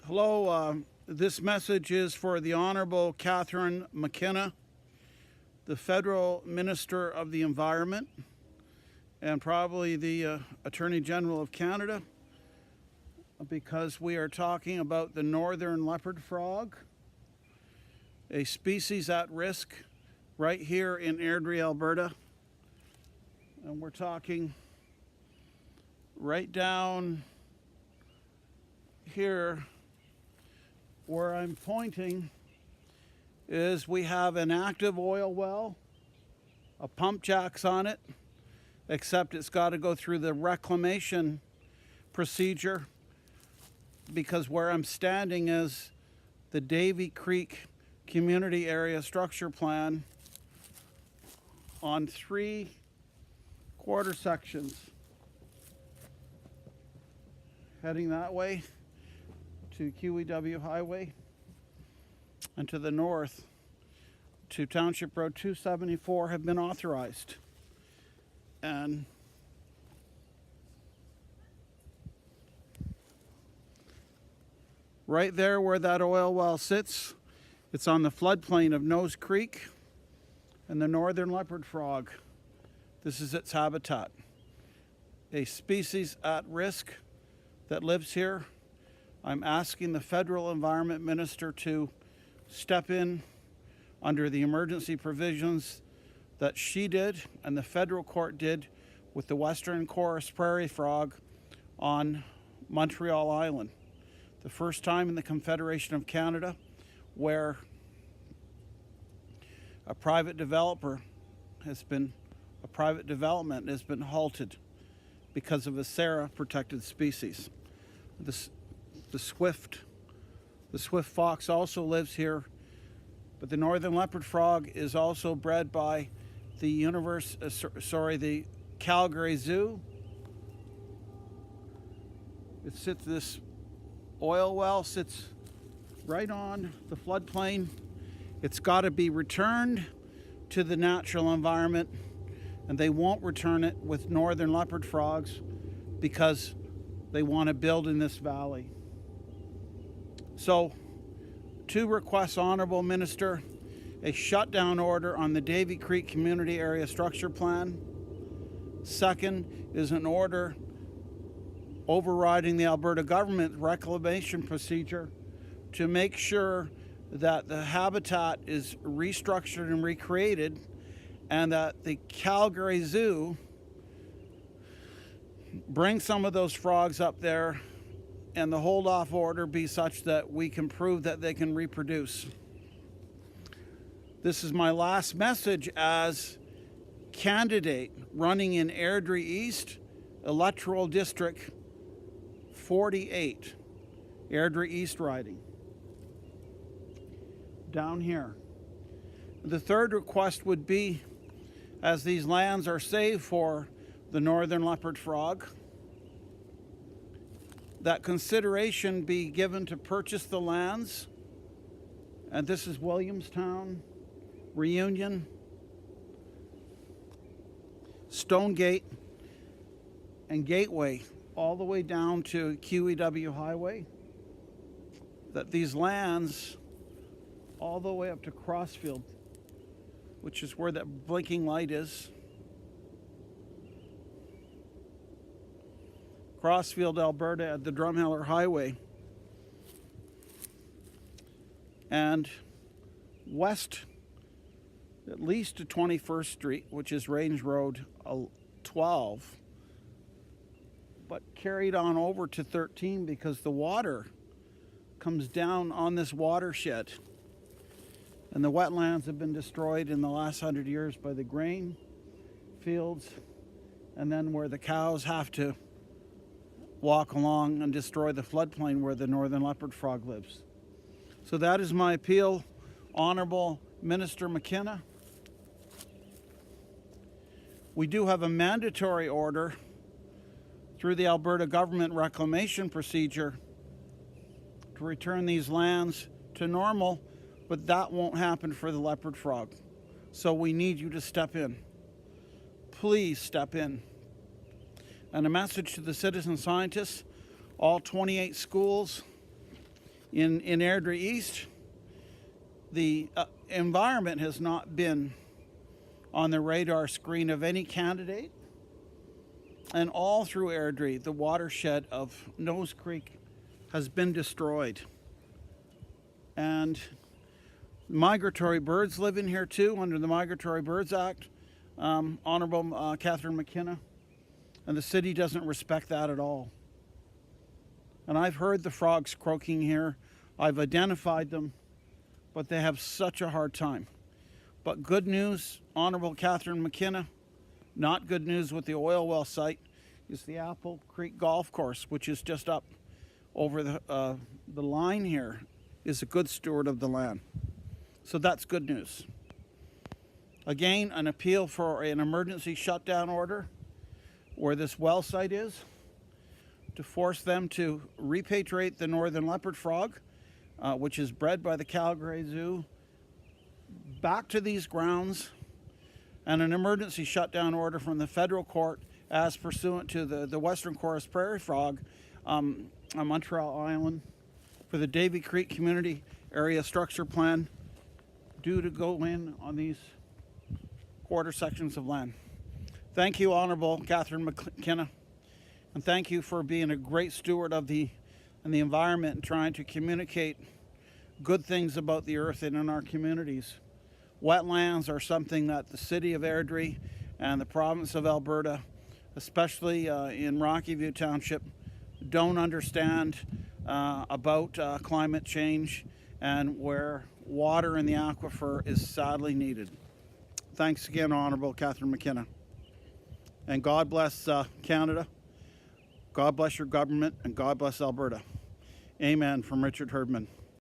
Hello, this message is for the Honorable Carherine McKenna, the Federal Minister of the Environment, and probably the Attorney General of Canada, because we are talking about the northern leopard frog, a species at risk right here in Airdrie, Alberta. And we're talking right down here. Where I'm pointing is we have an active oil well, a pump jacks on it, except it's got to go through the reclamation procedure, because where I'm standing is the Davey Creek Community Area Structure Plan on 3 quarter sections. Heading that way to QEW Highway, and to the north to Township Road 274 have been authorized. And right there where that oil well sits, it's on the floodplain of Nose Creek and the northern leopard frog. This is its habitat. A species at risk that lives here. I'm asking the Federal Environment Minister to step in under the emergency provisions that she did and the federal court did with the Western Chorus Prairie Frog on Montreal Island. The first time in the Confederation of Canada where a private development has been halted because of a Sara protected species. The swift fox also lives here, but the northern leopard frog is also bred by the Calgary Zoo. This oil well sits right on the floodplain. It's got to be returned to the natural environment, and they won't return it with northern leopard frogs because they want to build in this valley. So, 2 requests, Honorable Minister: a shutdown order on the Davey Creek Community Area Structure Plan. Second is an order overriding the Alberta government reclamation procedure to make sure that the habitat is restructured and recreated, and that the Calgary Zoo bring some of those frogs up there, and the hold-off order be such that we can prove that they can reproduce. This is my last message as candidate running in Airdrie East, Electoral District 48, Airdrie East riding. Down here. The third request would be, as these lands are saved for the northern leopard frog, that consideration be given to purchase the lands. And this is Williamstown, Reunion, Stonegate, and Gateway, all the way down to QEW Highway. That these lands, all the way up to Crossfield, which is where that blinking light is. Crossfield, Alberta, at the Drumheller Highway, and west at least to 21st Street, which is Range Road 12, but carried on over to 13 because the water comes down on this watershed, and the wetlands have been destroyed in the last 100 years by the grain fields, and then where the cows have to walk along and destroy the floodplain where the northern leopard frog lives. So that is my appeal, Honorable Minister McKenna. We do have a mandatory order through the Alberta government reclamation procedure to return these lands to normal, but that won't happen for the leopard frog. So we need you to step in. Please step in. And a message to the citizen scientists, all 28 schools In Airdrie East, the environment has not been on the radar screen of any candidate. And all through Airdrie, the watershed of Nose Creek has been destroyed. And migratory birds live in here too, under the Migratory Birds Act. Honorable Catherine McKenna. And the city doesn't respect that at all. And I've heard the frogs croaking here. I've identified them, but they have such a hard time. But good news, Honorable Catherine McKenna, not good news with the oil well site, is the Apple Creek Golf Course, which is just up over the line here, is a good steward of the land. So that's good news. Again, an appeal for an emergency shutdown order where this well site is, to force them to repatriate the northern leopard frog, which is bred by the Calgary Zoo, back to these grounds, and an emergency shutdown order from the federal court as pursuant to the Western Chorus Prairie Frog on Montreal Island for the Davey Creek Community Area Structure Plan due to go in on these quarter sections of land. Thank you, Honorable Catherine McKenna, and thank you for being a great steward of the environment and trying to communicate good things about the earth and in our communities. Wetlands are something that the City of Airdrie and the province of Alberta, especially in Rocky View Township, don't understand about climate change and where water in the aquifer is sadly needed. Thanks again, Honorable Catherine McKenna. And God bless Canada, God bless your government, and God bless Alberta. Amen, from Richard Herdman.